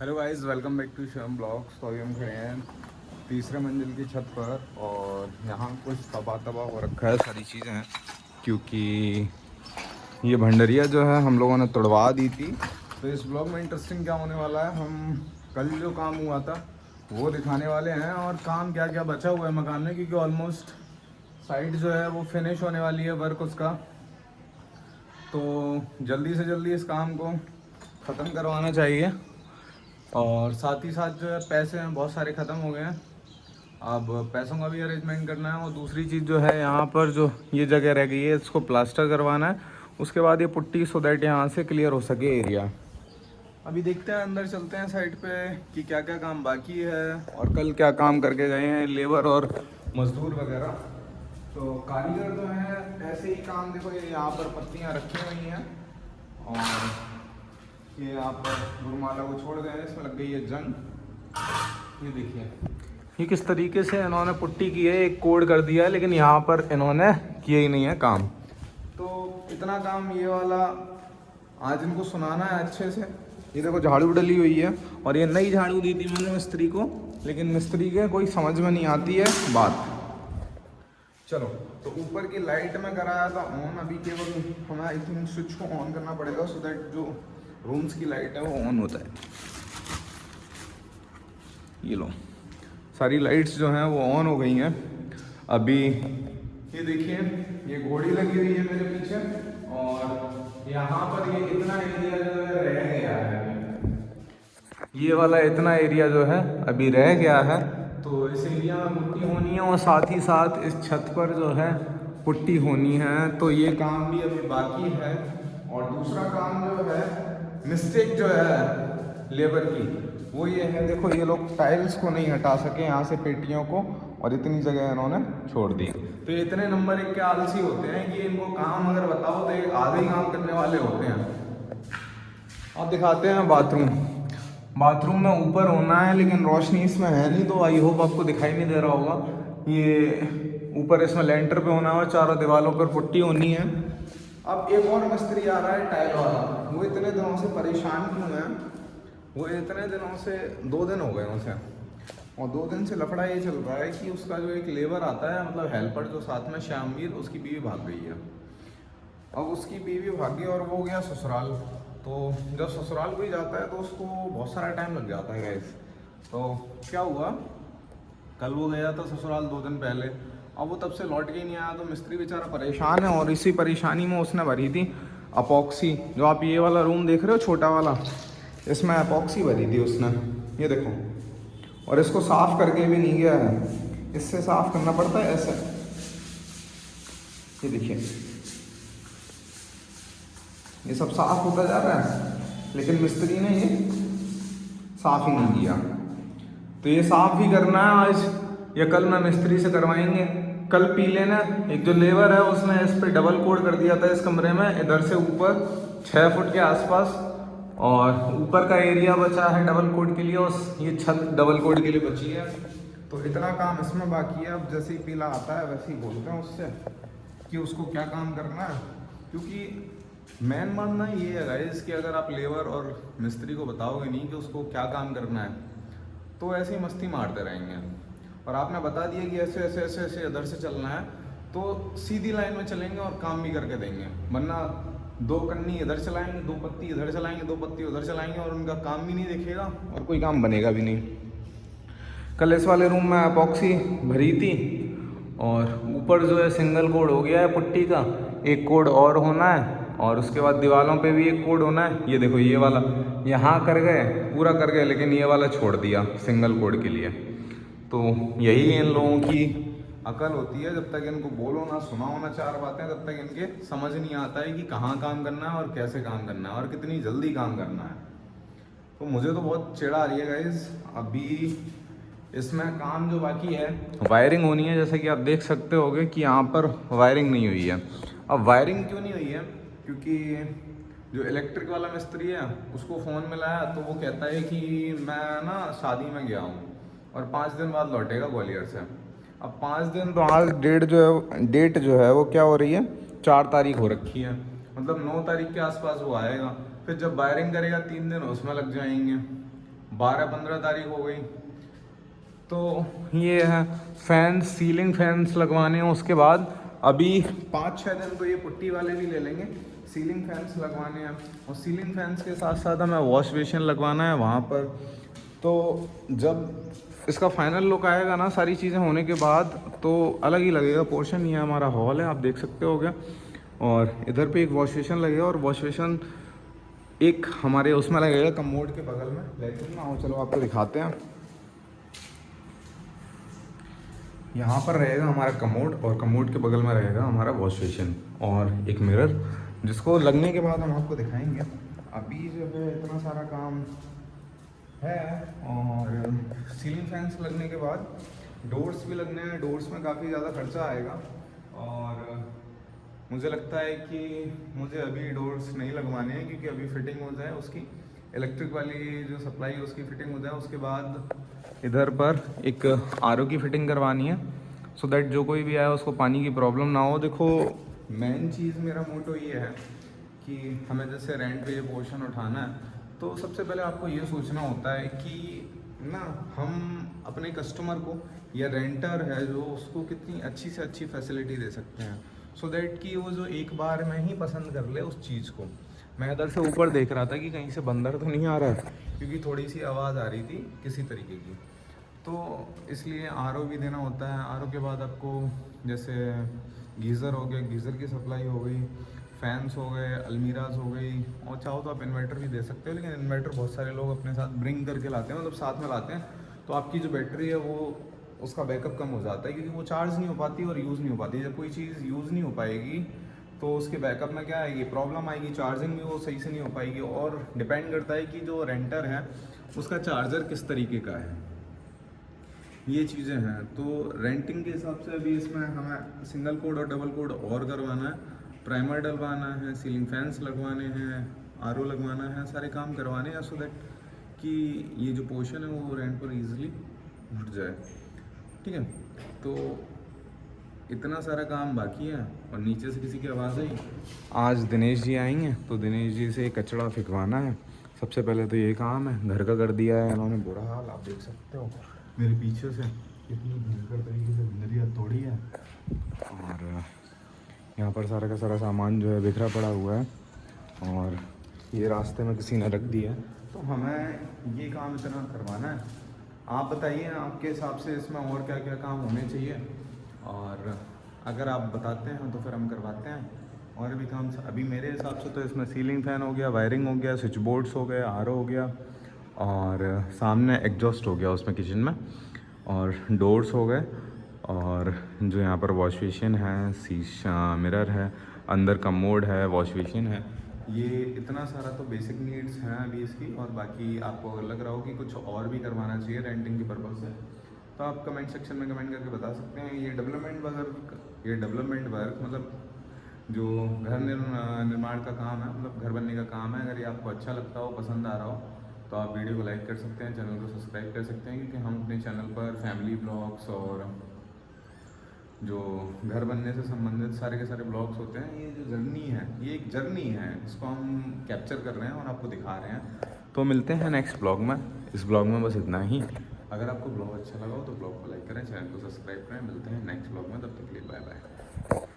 Hello guys, welcome back to Shyam blogs. तो अभी हम खड़े हैं तीसरे मंजिल की छत पर और यहाँ कुछ तबाह तबाह हो रखा है सारी चीज़ें हैं, क्योंकि ये भंडरिया जो है हम लोगों ने तोड़वा दी थी। तो इस ब्लॉग में इंटरेस्टिंग क्या होने वाला है, हम कल जो काम हुआ था वो दिखाने वाले हैं और काम क्या क्या बचा हुआ है मकान में, क्योंकि ऑलमोस्ट साइड जो है वो फिनिश होने वाली है वर्क उसका। तो जल्दी से जल्दी इस काम को ख़त्म करवाना चाहिए और साथ ही साथ जो है पैसे हैं बहुत सारे ख़त्म हो गए हैं। अब पैसों का भी अरेंजमेंट करना है और दूसरी चीज़ जो है यहाँ पर जो ये जगह रह गई है इसको प्लास्टर करवाना है, उसके बाद ये पुट्टी, सो दैट यहाँ से क्लियर हो सके एरिया। अभी देखते हैं, अंदर चलते हैं साइड पे कि क्या क्या काम बाकी है और कल क्या काम करके गए हैं लेबर और मजदूर वगैरह। तो कारीगर जो है ऐसे ही काम, देखो ये यहाँ पर पत्तियाँ रखी हुई हैं और ये यहाँ पर गुरुमाला को छोड़ गए हैं, इसमें लग गई है जंग। ये देखिए ये किस तरीके से इन्होंने पुट्टी की है, एक कोड कर दिया है, लेकिन यहाँ पर इन्होंने किया ही नहीं है काम। तो इतना काम ये वाला आज इनको सुनाना है अच्छे से। ये देखो झाड़ू डली हुई है और ये नई झाड़ू दी थी मैंने मिस्त्री को, लेकिन मिस्त्री के कोई समझ में नहीं आती है बात। चलो, तो ऊपर की लाइट में कराया था ऑन, अभी केवल हमें आई थिंक स्विच को ऑन करना पड़ेगा सो दैट जो रूम्स की लाइट है वो ऑन होता है। ये लो, सारी लाइट्स जो हैं वो ऑन हो गई हैं अभी। ये देखिए ये घोड़ी लगी हुई है मेरे पीछे और यहाँ पर ये इतना एरिया जो है रह गया है, ये वाला इतना एरिया जो है अभी रह गया है। तो इस एरिया में पुट्टी होनी है और साथ ही साथ इस छत पर जो है पुट्टी होनी है। तो ये काम भी अभी बाकी है। और दूसरा काम जो है, मिस्टेक जो है लेबर की, वो ये है, देखो ये लोग टाइल्स को नहीं हटा सके यहाँ से, पेटियों को, और इतनी जगह इन्होंने छोड़ दी। तो ये इतने नंबर एक के आलसी होते हैं कि इनको काम अगर बताओ तो ये आधे ही काम करने वाले होते हैं। अब दिखाते हैं बाथरूम। बाथरूम में ऊपर होना है लेकिन रोशनी इसमें है नहीं, तो आई होप आपको दिखाई नहीं दे रहा होगा। ये ऊपर इसमें लेंटर पे होना है, चारों दीवारों पर पुट्टी होनी है। अब एक और मिस्त्री आ रहा है टाइल वाला, वो इतने दिनों से परेशान क्यों है, वो इतने दिनों से 2 दिन हो गए उसे, और 2 दिन से लफड़ा ये चल रहा है कि उसका जो एक लेबर आता है, मतलब हेल्पर जो साथ में श्यामवीर, उसकी बीवी भाग गई है। अब उसकी बीवी भाग गई और वो गया ससुराल। तो जब ससुराल कोई जाता है तो उसको बहुत सारा टाइम लग जाता है गाइस। तो क्या हुआ, कल वो गया था ससुराल 2 दिन पहले, अब वो तब से लौट के ही नहीं आया। तो मिस्त्री बेचारा परेशान है और इसी परेशानी में उसने भरी थी अपॉक्सी। जो आप ये वाला रूम देख रहे हो छोटा वाला, इसमें अपॉक्सी भरी थी उसने, ये देखो। और इसको साफ़ करके भी नहीं गया है, इससे साफ़ करना पड़ता है ऐसे। ये देखिए ये सब साफ़ होता जा रहा है, लेकिन मिस्त्री ने ये साफ़ ही नहीं किया। तो ये साफ़ भी करना है आज या कल, मैं मिस्त्री से करवाएंगे। कल पीले ने, एक जो लेबर है उसने इस पर डबल कोड कर दिया था इस कमरे में, इधर से ऊपर 6 फुट के आसपास, और ऊपर का एरिया बचा है डबल कोड के लिए, और ये छत डबल कोड के लिए बची है। तो इतना काम इसमें बाकी है। अब जैसे ही पीला आता है वैसे ही बोलते हैं उससे कि उसको क्या काम करना है, क्योंकि मेन मानना ये है गाइस कि अगर आप लेबर और मिस्त्री को बताओगे नहीं कि उसको क्या काम करना है, तो ऐसे ही मस्ती मारते रहेंगे। और आपने बता दिया कि ऐसे ऐसे ऐसे ऐसे इधर से चलना है, तो सीधी लाइन में चलेंगे और काम भी करके देंगे। वरना 2 कन्नी इधर चलाएंगे, 2 पत्ती इधर चलाएंगे, 2 पत्ती उधर चलाएंगे, और उनका काम भी नहीं दिखेगा और कोई काम बनेगा भी नहीं। कल इस वाले रूम में अपॉक्सी भरी थी और ऊपर जो है सिंगल कोड हो गया है पुट्टी का, एक कोड और होना है, और उसके बाद दीवारों पे भी एक कोड होना है। ये देखो ये वाला यहाँ कर गए, पूरा कर गए, लेकिन ये वाला छोड़ दिया सिंगल कोड के लिए। तो यही इन लोगों की अकल होती है, जब तक इनको बोलो ना, सुनाओ ना 4 बातें, तब तक इनके समझ नहीं आता है कि कहाँ काम करना है और कैसे काम करना है और कितनी जल्दी काम करना है। तो मुझे तो बहुत चिढ़ आ रही है गाइस। अभी इसमें काम जो बाकी है, वायरिंग होनी है, जैसे कि आप देख सकते होगे कि यहाँ पर वायरिंग नहीं हुई है। अब वायरिंग क्यों नहीं हुई है, क्योंकि जो इलेक्ट्रिक वाला मिस्त्री है उसको फ़ोन मिलाया तो वो कहता है कि मैं ना शादी में गया हूँ और 5 दिन बाद लौटेगा ग्वालियर से। अब 5 दिन तो आज डेट जो है वो क्या हो रही है, 4 तारीख हो रखी है, मतलब 9 तारीख के आसपास वो आएगा। फिर जब वायरिंग करेगा 3 दिन उसमें लग जाएंगे, 12-15 तारीख हो गई। तो ये है फैंस, सीलिंग फैंस लगवाने हैं। उसके बाद अभी 5-6 दिन तो ये पुट्टी वाले भी ले लेंगे। सीलिंग फैंस लगवाने हैं और सीलिंग फैंस के साथ साथ हमें वॉश बेसिन लगवाना है वहाँ पर। तो जब इसका फाइनल लुक आएगा ना सारी चीज़ें होने के बाद, तो अलग ही लगेगा। पोर्शन ये हमारा हॉल है, आप देख सकते हो गया। और इधर पे एक वॉश बेसिन लगेगा और वॉश बेसिन एक हमारे उसमें लगेगा कमोड के बगल में। लेकिन ना हो, चलो आपको दिखाते हैं। यहाँ पर रहेगा हमारा कमोड और कमोड के बगल में रहेगा हमारा वॉश बेसिन और एक मिरर, जिसको लगने के बाद हम आपको दिखाएंगे। अभी जो है इतना सारा काम है। और सीलिंग फैंस लगने के बाद डोर्स भी लगने हैं। डोर्स में काफ़ी ज़्यादा खर्चा आएगा और मुझे लगता है कि मुझे अभी डोर्स नहीं लगवाने हैं, क्योंकि अभी फिटिंग हो जाए उसकी, इलेक्ट्रिक वाली जो सप्लाई है उसकी फ़िटिंग हो जाए। उसके बाद इधर पर एक आरओ की फ़िटिंग करवानी है, सो दैट जो कोई भी आए उसको पानी की प्रॉब्लम ना हो। देखो, मेन चीज़ मेरा मोटो ये है कि हमें जैसे रेंट पे ये पोर्शन उठाना है, तो सबसे पहले आपको ये सोचना होता है कि ना हम अपने कस्टमर को या रेंटर है जो, उसको कितनी अच्छी से अच्छी फैसिलिटी दे सकते हैं, सो दैट कि वो जो एक बार में ही पसंद कर ले उस चीज़ को। मैं इधर से ऊपर देख रहा था कि कहीं से बंदर तो नहीं आ रहा है, क्योंकि थोड़ी सी आवाज़ आ रही थी किसी तरीके की। तो इसलिए आरओ भी देना होता है। आरओ के बाद आपको जैसे गीज़र हो गया, गीज़र की सप्लाई हो गई, फैंस हो गए, अलमीराज हो गई, और चाहो तो आप इन्वर्टर भी दे सकते हो। लेकिन इन्वर्टर बहुत सारे लोग अपने साथ ब्रिंग करके लाते हैं, मतलब साथ में लाते हैं, तो आपकी जो बैटरी है वो, उसका बैकअप कम हो जाता है, क्योंकि वो चार्ज नहीं हो पाती और यूज़ नहीं हो पाती। जब कोई चीज़ यूज़ नहीं हो पाएगी तो उसके बैकअप में क्या आएगी, प्रॉब्लम आएगी, चार्जिंग भी वो सही से नहीं हो पाएगी। और डिपेंड करता है कि जो रेंटर है उसका चार्जर किस तरीके का है, ये चीज़ें हैं। तो रेंटिंग के हिसाब से अभी इसमें हमें सिंगल कोड और डबल कोड और करवाना है, प्राइमर डलवाना है, सीलिंग फैंस लगवाने हैं, आरओ लगवाना है, सारे काम करवाने हैं, सो दैट कि ये जो पोर्शन है वो रेंट पर ईजिली उठ जाए। ठीक है, तो इतना सारा काम बाकी है। और नीचे से किसी की आवाज़ आई, आज दिनेश जी आएंगे तो दिनेश जी से कचरा फेंकवाना है। सबसे पहले तो ये काम है, घर का कर दिया है इन्होंने बुरा हाल, आप देख सकते हो मेरे पीछे से कितनी भयंकर तरीके से बंदरिया तोड़ी है। और यहाँ पर सारा का सारा सामान जो है बिखरा पड़ा हुआ है, और ये रास्ते में किसी ने रख दिया है। तो हमें ये काम इतना करवाना है। आप बताइए आपके हिसाब से इसमें और क्या क्या काम होने चाहिए, और अगर आप बताते हैं तो फिर हम करवाते हैं और भी काम। अभी मेरे हिसाब से तो इसमें सीलिंग फ़ैन हो गया, वायरिंग हो गया, स्विच बोर्ड्स हो गए, आरओ हो गया, और सामने एग्जॉस्ट हो गया उसमें किचन में, और डोर्स हो गए, और जो यहाँ पर वॉश बेसिन है, शीशा मिरर है, अंदर कमोड है, वॉश बेसिन है। ये इतना सारा तो बेसिक नीड्स हैं अभी इसकी। और बाकी आपको अगर लग रहा हो कि कुछ और भी करवाना चाहिए रेंटिंग के पर्पज़ से, तो आप कमेंट सेक्शन में कमेंट करके बता सकते हैं। ये डेवलपमेंट वर्क मतलब जो घर निर्माण का काम है, मतलब घर बनने का काम है। अगर ये आपको अच्छा लगता हो, पसंद आ रहा हो, तो आप वीडियो को लाइक कर सकते हैं, चैनल को सब्सक्राइब कर सकते हैं, क्योंकि हम अपने चैनल पर फैमिली ब्लॉग्स और जो घर बनने से संबंधित सारे के सारे ब्लॉग्स होते हैं, ये जो जर्नी है, ये एक जर्नी है, इसको हम कैप्चर कर रहे हैं और आपको दिखा रहे हैं। तो मिलते हैं नेक्स्ट ब्लॉग में। इस ब्लॉग में बस इतना ही। अगर आपको ब्लॉग अच्छा लगा हो तो ब्लॉग को लाइक करें, चैनल को सब्सक्राइब करें। मिलते हैं नेक्स्ट ब्लॉग में, तब तक के लिए बाय बाय।